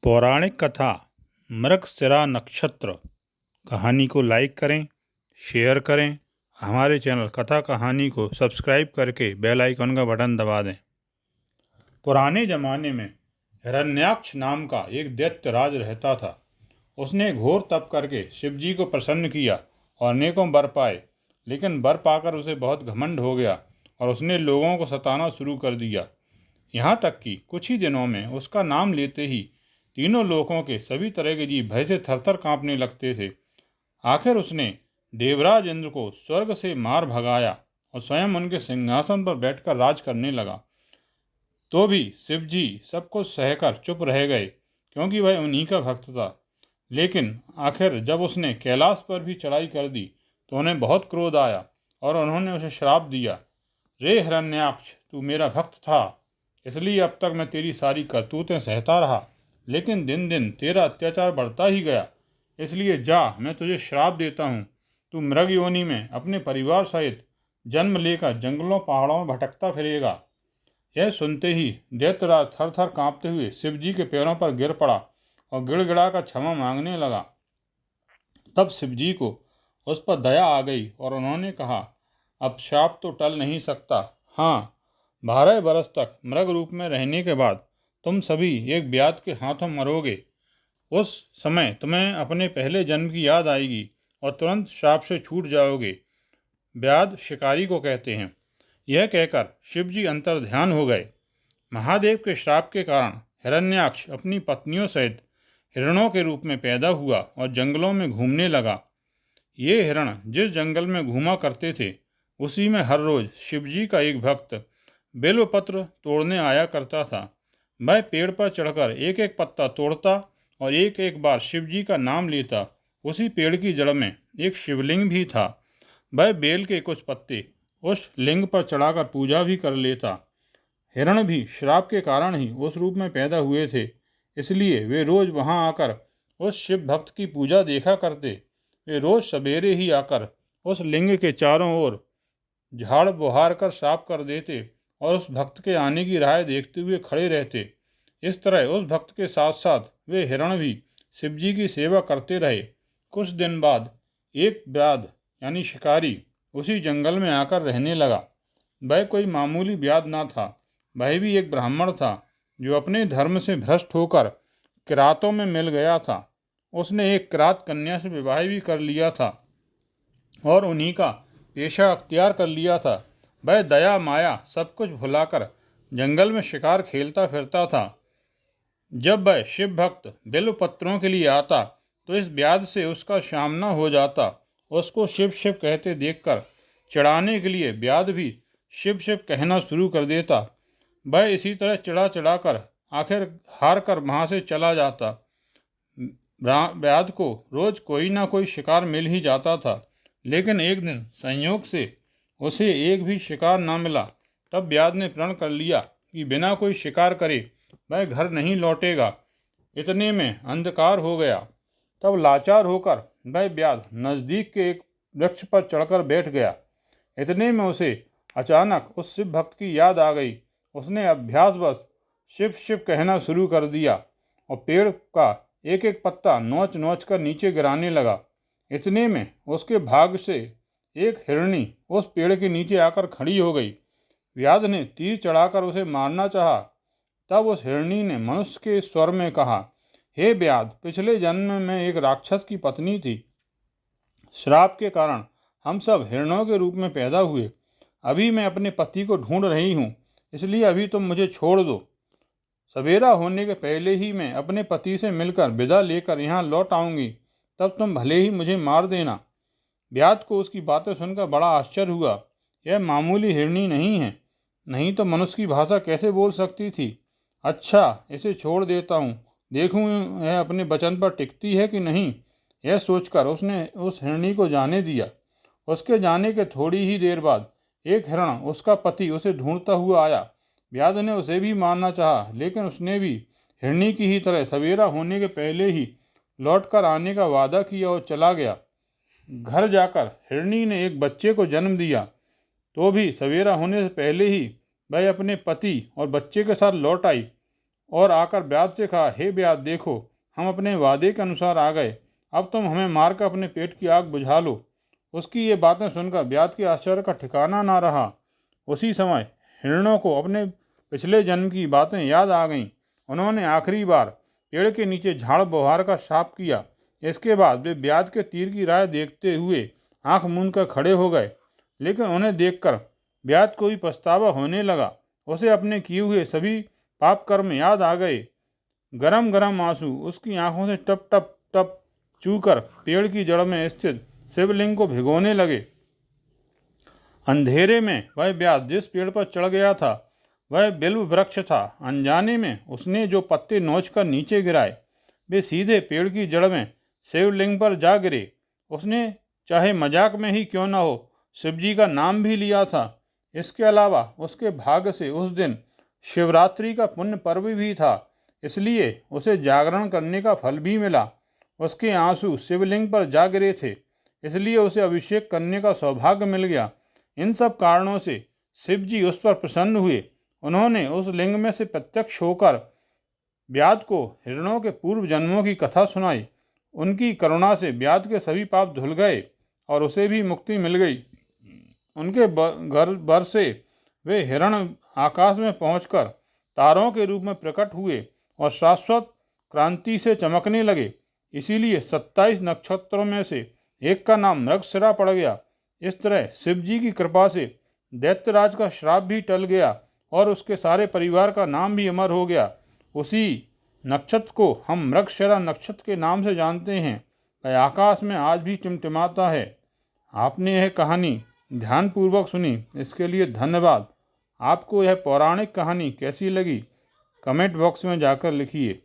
पौराणिक कथा मृगशिरा नक्षत्र कहानी को लाइक करें, शेयर करें। हमारे चैनल कथा कहानी को सब्सक्राइब करके बेल आइकन का बटन दबा दें। पुराने ज़माने में हिरण्याक्ष नाम का एक दैत्यराज रहता था। उसने घोर तप करके शिवजी को प्रसन्न किया और अनेकों वर पाए, लेकिन वर पाकर उसे बहुत घमंड हो गया और उसने लोगों को सताना शुरू कर दिया। यहाँ तक कि कुछ ही दिनों में उसका नाम लेते ही तीनों लोकों के सभी तरह के जीव भय से थरथर कांपने लगते थे। आखिर उसने देवराज इंद्र को स्वर्ग से मार भगाया और स्वयं उनके सिंहासन पर बैठकर राज करने लगा। तो भी शिवजी सब कुछ सहकर चुप रह गए, क्योंकि वह उन्हीं का भक्त था। लेकिन आखिर जब उसने कैलाश पर भी चढ़ाई कर दी तो उन्हें बहुत क्रोध आया और उन्होंने उसे श्राप दिया। रे हिरण्याक्ष, तू मेरा भक्त था, इसलिए अब तक मैं तेरी सारी करतूतें सहता रहा, लेकिन दिन दिन तेरा अत्याचार बढ़ता ही गया। इसलिए जा, मैं तुझे श्राप देता हूँ। तू मृग योनि में अपने परिवार सहित जन्म लेकर जंगलों पहाड़ों में भटकता फिरेगा। यह सुनते ही दैत्यराज थर थर कांपते हुए शिवजी के पैरों पर गिर पड़ा और गिड़गिड़ा कर क्षमा मांगने लगा। तब शिवजी को उस पर दया आ गई और उन्होंने कहा, अब श्राप तो टल नहीं सकता। हाँ, 12 बरस तक मृग रूप में रहने के बाद तुम सभी एक व्याध के हाथों मरोगे। उस समय तुम्हें अपने पहले जन्म की याद आएगी और तुरंत श्राप से छूट जाओगे। व्याध शिकारी को कहते हैं। यह कहकर शिवजी अंतर्ध्यान हो गए। महादेव के श्राप के कारण हिरण्याक्ष अपनी पत्नियों सहित हिरणों के रूप में पैदा हुआ और जंगलों में घूमने लगा। ये हिरण जिस जंगल में घूमा करते थे, उसी में हर रोज शिवजी का एक भक्त बेलपत्र तोड़ने आया करता था। वह पेड़ पर चढ़कर एक एक पत्ता तोड़ता और एक एक बार शिवजी का नाम लेता। उसी पेड़ की जड़ में एक शिवलिंग भी था। वह बेल के कुछ पत्ते उस लिंग पर चढ़ाकर पूजा भी कर लेता। हिरण भी श्राप के कारण ही उस रूप में पैदा हुए थे, इसलिए वे रोज वहां आकर उस शिव भक्त की पूजा देखा करते। वे रोज सवेरे ही आकर उस लिंग के चारों ओर झाड़ बुहार कर साफ कर देते और उस भक्त के आने की राह देखते हुए खड़े रहते। इस तरह उस भक्त के साथ साथ वे हिरण भी शिवजी की सेवा करते रहे। कुछ दिन बाद एक व्याध यानी शिकारी उसी जंगल में आकर रहने लगा। वह कोई मामूली व्याध ना था, वह भी एक ब्राह्मण था जो अपने धर्म से भ्रष्ट होकर किरातों में मिल गया था। उसने एक किरात कन्या से विवाह भी कर लिया था और उन्हीं का पेशा अख्तियार कर लिया था। वह दया माया सब कुछ भुलाकर जंगल में शिकार खेलता फिरता था। जब वह शिव भक्त बिल्व पत्रों के लिए आता तो इस व्याध से उसका सामना हो जाता। उसको शिव शिव कहते देखकर चिढ़ाने के लिए व्याध भी शिव शिव कहना शुरू कर देता। वह इसी तरह चिढ़ा चिढ़ाकर आखिर हार कर वहाँ से चला जाता। व्याध को रोज कोई ना कोई शिकार मिल ही जाता था, लेकिन एक दिन संयोग से उसे एक भी शिकार ना मिला। तब व्याध ने प्रण कर लिया कि बिना कोई शिकार करे वह घर नहीं लौटेगा। इतने में अंधकार हो गया। तब लाचार होकर वह व्याध नज़दीक के एक वृक्ष पर चढ़कर बैठ गया। इतने में उसे अचानक उस शिव भक्त की याद आ गई। उसने अभ्यासवश शिव शिव कहना शुरू कर दिया और पेड़ का एक एक पत्ता नोच नोच कर नीचे गिराने लगा। इतने में उसके भाग से एक हिरणी उस पेड़ के नीचे आकर खड़ी हो गई। व्याध ने तीर चढ़ाकर उसे मारना चाहा। तब उस हिरणी ने मनुष्य के स्वर में कहा, हे व्याध, पिछले जन्म में एक राक्षस की पत्नी थी। श्राप के कारण हम सब हिरणों के रूप में पैदा हुए। अभी मैं अपने पति को ढूंढ रही हूँ, इसलिए अभी तुम मुझे छोड़ दो। सवेरा होने के पहले ही मैं अपने पति से मिलकर विदा लेकर यहाँ लौट आऊँगी, तब तुम भले ही मुझे मार देना। व्याध को उसकी बातें सुनकर बड़ा आश्चर्य हुआ। यह मामूली हिरणी नहीं है, नहीं तो मनुष्य की भाषा कैसे बोल सकती थी। अच्छा, इसे छोड़ देता हूँ, देखूँ यह अपने वचन पर टिकती है कि नहीं। यह सोचकर उसने उस हिरणी को जाने दिया। उसके जाने के थोड़ी ही देर बाद एक हिरण उसका पति उसे ढूंढता हुआ आया। व्याध ने उसे भी मारना चाहा, लेकिन उसने भी हिरणी की ही तरह सवेरा होने के पहले ही लौटकर आने का वादा किया और चला गया। घर जाकर हिरणी ने एक बच्चे को जन्म दिया, तो भी सवेरा होने से पहले ही वह अपने पति और बच्चे के साथ लौट आई। और आकर ब्याध से कहा, हे ब्याध, देखो हम अपने वादे के अनुसार आ गए, अब तुम हमें मारकर अपने पेट की आग बुझा लो। उसकी ये बातें सुनकर ब्याध के आश्चर्य का ठिकाना ना रहा। उसी समय हिरणों को अपने पिछले जन्म की बातें याद आ गईं। उन्होंने आखिरी बार पेड़ के नीचे झाड़ बहार का श्राप किया। इसके बाद वे ब्याध के तीर की राह देखते हुए आंख मूंद कर खड़े हो गए। लेकिन उन्हें देखकर ब्याध को भी पछतावा होने लगा। उसे अपने किए हुए सभी पाप कर्म याद आ गए। गरम गरम आंसू उसकी आंखों से टप टप टप चूकर पेड़ की जड़ में स्थित शिवलिंग को भिगोने लगे। अंधेरे में वह ब्याध जिस पेड़ पर चढ़ गया था वह बिल्व वृक्ष था। अनजाने में उसने जो पत्ते नोचकर नीचे गिराए वे सीधे पेड़ की जड़ में शिवलिंग पर जा गिरे। उसने चाहे मजाक में ही क्यों न हो शिवजी का नाम भी लिया था। इसके अलावा उसके भाग्य से उस दिन शिवरात्रि का पुण्य पर्व भी था, इसलिए उसे जागरण करने का फल भी मिला। उसके आंसू शिवलिंग पर जा गिरे थे, इसलिए उसे अभिषेक करने का सौभाग्य मिल गया। इन सब कारणों से शिवजी उस पर प्रसन्न हुए। उन्होंने उस लिंग में से प्रत्यक्ष होकर ब्याध को हिरणों के पूर्व जन्मों की कथा सुनाई। उनकी करुणा से ब्याध के सभी पाप धुल गए और उसे भी मुक्ति मिल गई। उनके घर भर से वे हिरण आकाश में पहुंचकर तारों के रूप में प्रकट हुए और शाश्वत क्रांति से चमकने लगे। इसीलिए 27 नक्षत्रों में से एक का नाम मृगशिरा पड़ गया। इस तरह शिवजी की कृपा से दैत्यराज का श्राप भी टल गया और उसके सारे परिवार का नाम भी अमर हो गया। उसी नक्षत्र को हम मृगशिरा नक्षत्र के नाम से जानते हैं। वह आकाश में आज भी टिमटिमाता है। आपने यह कहानी ध्यानपूर्वक सुनी, इसके लिए धन्यवाद। आपको यह पौराणिक कहानी कैसी लगी कमेंट बॉक्स में जाकर लिखिए।